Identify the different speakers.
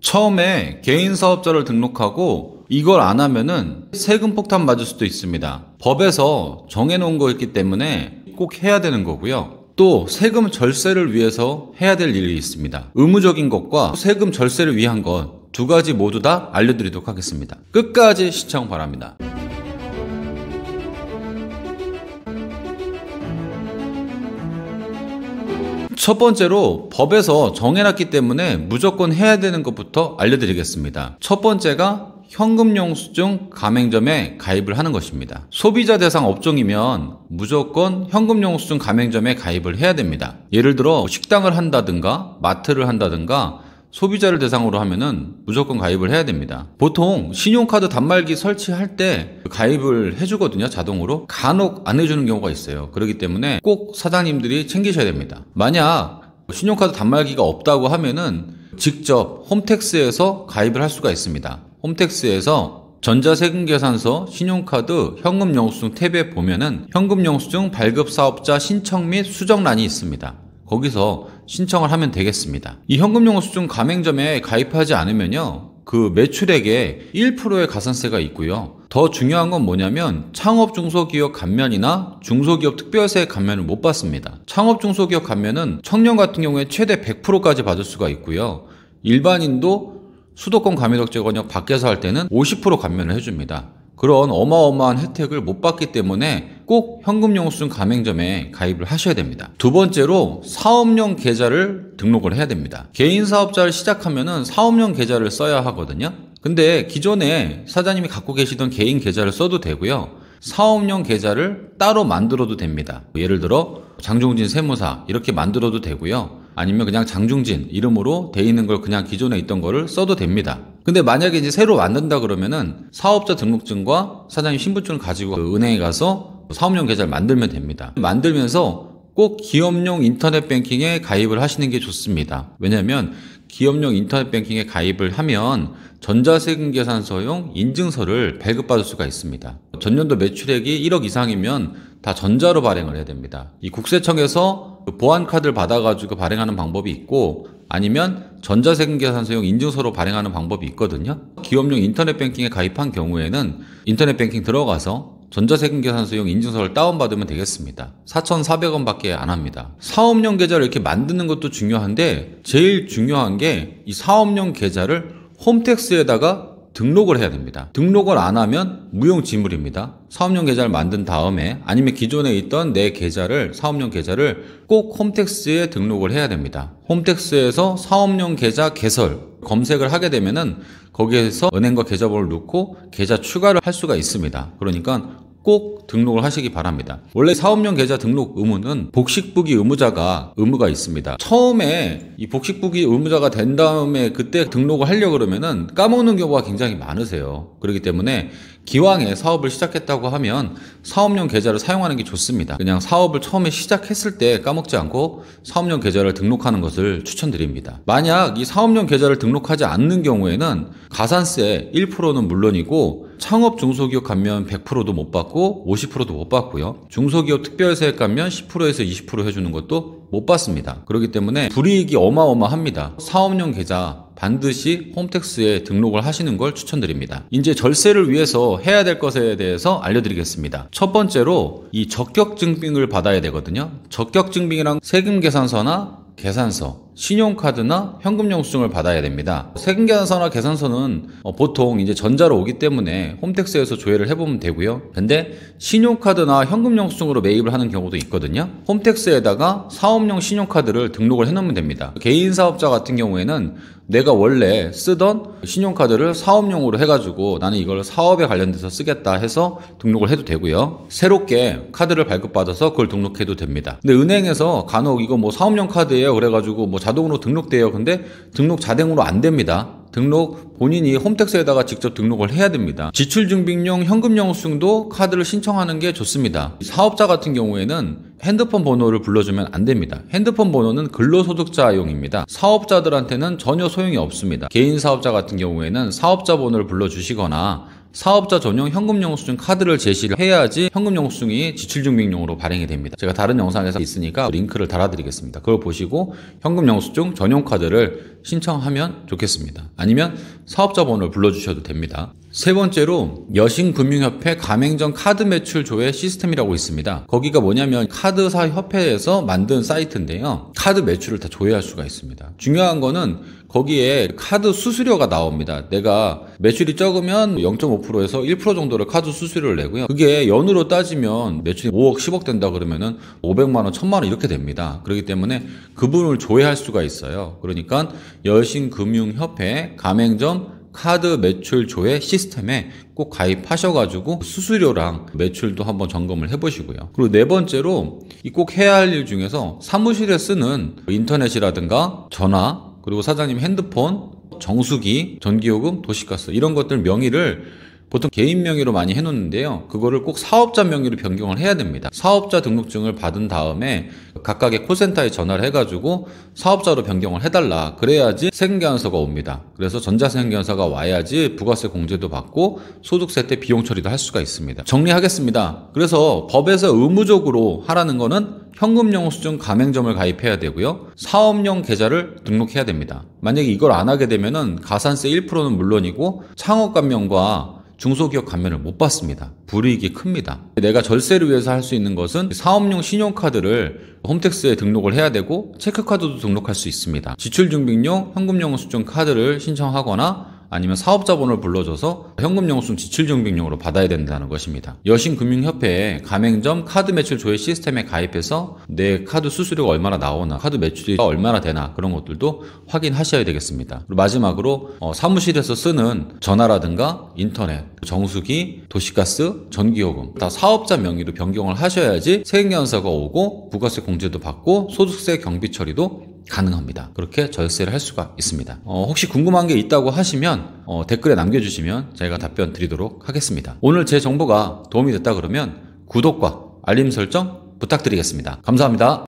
Speaker 1: 처음에 개인 사업자를 등록하고 이걸 안 하면은 세금 폭탄 맞을 수도 있습니다. 법에서 정해놓은 거있기 때문에 꼭 해야 되는 거고요. 또 세금 절세를 위해서 해야 될 일이 있습니다. 의무적인 것과 세금 절세를 위한 것 두 가지 모두 다 알려드리도록 하겠습니다. 끝까지 시청 바랍니다. 첫 번째로 법에서 정해놨기 때문에 무조건 해야 되는 것부터 알려드리겠습니다. 첫 번째가 현금영수증 가맹점에 가입을 하는 것입니다. 소비자 대상 업종이면 무조건 현금영수증 가맹점에 가입을 해야 됩니다. 예를 들어 식당을 한다든가 마트를 한다든가 소비자를 대상으로 하면은 무조건 가입을 해야 됩니다. 보통 신용카드 단말기 설치할 때 가입을 해주거든요. 자동으로. 간혹 안 해주는 경우가 있어요. 그렇기 때문에 꼭 사장님들이 챙기셔야 됩니다. 만약 신용카드 단말기가 없다고 하면은 직접 홈택스에서 가입을 할 수가 있습니다. 홈택스에서 전자세금계산서, 신용카드, 현금영수증 탭에 보면은 현금영수증 발급사업자 신청 및 수정란이 있습니다. 거기서 신청을 하면 되겠습니다. 이 현금영수증 가맹점에 가입하지 않으면요, 그 매출액에 1%의 가산세가 있고요. 더 중요한 건 뭐냐면 창업 중소기업 감면이나 중소기업 특별세 감면을 못 받습니다. 창업 중소기업 감면은 청년 같은 경우에 최대 100%까지 받을 수가 있고요. 일반인도 수도권 가맹덕지권역 밖에서 할 때는 50% 감면을 해줍니다. 그런 어마어마한 혜택을 못 받기 때문에 꼭 현금영수증 가맹점에 가입을 하셔야 됩니다. 두 번째로 사업용 계좌를 등록을 해야 됩니다. 개인 사업자를 시작하면은 사업용 계좌를 써야 하거든요. 근데 기존에 사장님이 갖고 계시던 개인 계좌를 써도 되고요. 사업용 계좌를 따로 만들어도 됩니다. 예를 들어 장중진 세무사 이렇게 만들어도 되고요. 아니면 그냥 장중진 이름으로 돼 있는 걸 그냥 기존에 있던 거를 써도 됩니다. 근데 만약에 이제 새로 만든다 그러면은 사업자 등록증과 사장님 신분증을 가지고 은행에 가서 사업용 계좌를 만들면 됩니다. 만들면서 꼭 기업용 인터넷 뱅킹에 가입을 하시는 게 좋습니다. 왜냐하면 기업용 인터넷 뱅킹에 가입을 하면 전자세금계산서용 인증서를 발급받을 수가 있습니다. 전년도 매출액이 1억 이상이면 다 전자로 발행을 해야 됩니다. 이 국세청에서 보안카드를 받아가지고 발행하는 방법이 있고 아니면 전자세금계산서용 인증서로 발행하는 방법이 있거든요. 기업용 인터넷 뱅킹에 가입한 경우에는 인터넷 뱅킹 들어가서 전자세금계산서용 인증서를 다운받으면 되겠습니다. 4,400원 밖에 안 합니다. 사업용 계좌를 이렇게 만드는 것도 중요한데 제일 중요한 게 이 사업용 계좌를 홈택스에다가 등록을 해야 됩니다. 등록을 안 하면 무용지물입니다. 사업용 계좌를 만든 다음에 아니면 기존에 있던 내 계좌를 사업용 계좌를 꼭 홈택스에 등록을 해야 됩니다. 홈택스에서 사업용 계좌 개설 검색을 하게 되면은 거기에서 은행과 계좌번호를 넣고 계좌 추가를 할 수가 있습니다. 그러니까 꼭 등록을 하시기 바랍니다. 원래 사업용 계좌 등록 의무는 복식부기 의무자가 의무가 있습니다. 처음에 이 복식부기 의무자가 된 다음에 그때 등록을 하려고 그러면은 까먹는 경우가 굉장히 많으세요. 그렇기 때문에 기왕에 사업을 시작했다고 하면 사업용 계좌를 사용하는 게 좋습니다. 그냥 사업을 처음에 시작했을 때 까먹지 않고 사업용 계좌를 등록하는 것을 추천드립니다. 만약 이 사업용 계좌를 등록하지 않는 경우에는 가산세 1%는 물론이고 창업 중소기업 감면 100%도 못 받고 50%도 못 받고요. 중소기업 특별세 감면 10%에서 20% 해주는 것도 못 받습니다. 그렇기 때문에 불이익이 어마어마합니다. 사업용 계좌 반드시 홈택스에 등록을 하시는 걸 추천드립니다. 이제 절세를 위해서 해야 될 것에 대해서 알려드리겠습니다. 첫 번째로 이 적격증빙을 받아야 되거든요. 적격증빙이랑 세금계산서나 계산서, 신용카드나 현금영수증을 받아야 됩니다. 세금계산서나 계산서는 보통 이제 전자로 오기 때문에 홈택스에서 조회를 해보면 되고요. 근데 신용카드나 현금영수증으로 매입을 하는 경우도 있거든요. 홈택스에다가 사업용 신용카드를 등록을 해놓으면 됩니다. 개인 사업자 같은 경우에는 내가 원래 쓰던 신용카드를 사업용으로 해가지고 나는 이걸 사업에 관련돼서 쓰겠다 해서 등록을 해도 되고요. 새롭게 카드를 발급받아서 그걸 등록해도 됩니다. 근데 은행에서 간혹 이거 뭐 사업용 카드예요 그래가지고 뭐 자동으로 등록돼요. 근데 등록 자동으로 안 됩니다. 등록 본인이 홈택스에다가 직접 등록을 해야 됩니다. 지출증빙용 현금영수증도 카드를 신청하는 게 좋습니다. 사업자 같은 경우에는 핸드폰 번호를 불러주면 안 됩니다. 핸드폰 번호는 근로소득자용입니다. 사업자들한테는 전혀 소용이 없습니다. 개인 사업자 같은 경우에는 사업자 번호를 불러주시거나 사업자 전용 현금영수증 카드를 제시를 해야지 현금영수증이 지출증빙용으로 발행이 됩니다. 제가 다른 영상에서 있으니까 링크를 달아드리겠습니다. 그걸 보시고 현금영수증 전용 카드를 신청하면 좋겠습니다. 아니면 사업자 번호를 불러주셔도 됩니다. 세 번째로 여신금융협회 가맹점 카드 매출 조회 시스템이라고 있습니다. 거기가 뭐냐면 카드사 협회에서 만든 사이트인데요. 카드 매출을 다 조회할 수가 있습니다. 중요한 거는 거기에 카드 수수료가 나옵니다. 내가 매출이 적으면 0.5%에서 1% 정도를 카드 수수료를 내고요. 그게 연으로 따지면 매출이 5억, 10억 된다 그러면은 500만 원, 1000만 원 이렇게 됩니다. 그렇기 때문에 그분을 조회할 수가 있어요. 그러니까 여신금융협회 가맹점 카드 매출 조회 시스템에 꼭 가입하셔가지고 수수료랑 매출도 한번 점검을 해보시고요. 그리고 네 번째로 꼭 해야 할 일 중에서 사무실에 쓰는 인터넷이라든가 전화, 그리고 사장님 핸드폰, 정수기, 전기요금, 도시가스 이런 것들 명의를 보통 개인 명의로 많이 해놓는데요. 그거를 꼭 사업자 명의로 변경을 해야 됩니다. 사업자 등록증을 받은 다음에 각각의 콜센터에 전화를 해가지고 사업자로 변경을 해달라. 그래야지 세금계산서가 옵니다. 그래서 전자세금계산서가 와야지 부가세 공제도 받고 소득세 때 비용 처리도 할 수가 있습니다. 정리하겠습니다. 그래서 법에서 의무적으로 하라는 거는 현금영수증 가맹점을 가입해야 되고요. 사업용 계좌를 등록해야 됩니다. 만약에 이걸 안 하게 되면은 가산세 1%는 물론이고 창업 감면과 중소기업 감면을 못 받습니다. 불이익이 큽니다. 내가 절세를 위해서 할 수 있는 것은 사업용 신용카드를 홈택스에 등록을 해야 되고 체크카드도 등록할 수 있습니다. 지출증빙용 현금영수증 카드를 신청하거나 아니면 사업자 번호를 불러줘서 현금영수증 지출증빙용으로 받아야 된다는 것입니다. 여신금융협회에 가맹점 카드 매출 조회 시스템에 가입해서 내 카드 수수료가 얼마나 나오나, 카드 매출이 얼마나 되나 그런 것들도 확인하셔야 되겠습니다. 그리고 마지막으로 사무실에서 쓰는 전화라든가 인터넷, 정수기, 도시가스, 전기요금 다 사업자 명의로 변경을 하셔야지 세금계산서가 오고 부가세 공제도 받고 소득세 경비 처리도 가능합니다. 그렇게 절세를 할 수가 있습니다. 혹시 궁금한 게 있다고 하시면 댓글에 남겨주시면 제가 답변 드리도록 하겠습니다. 오늘 제 정보가 도움이 됐다 그러면 구독과 알림 설정 부탁드리겠습니다. 감사합니다.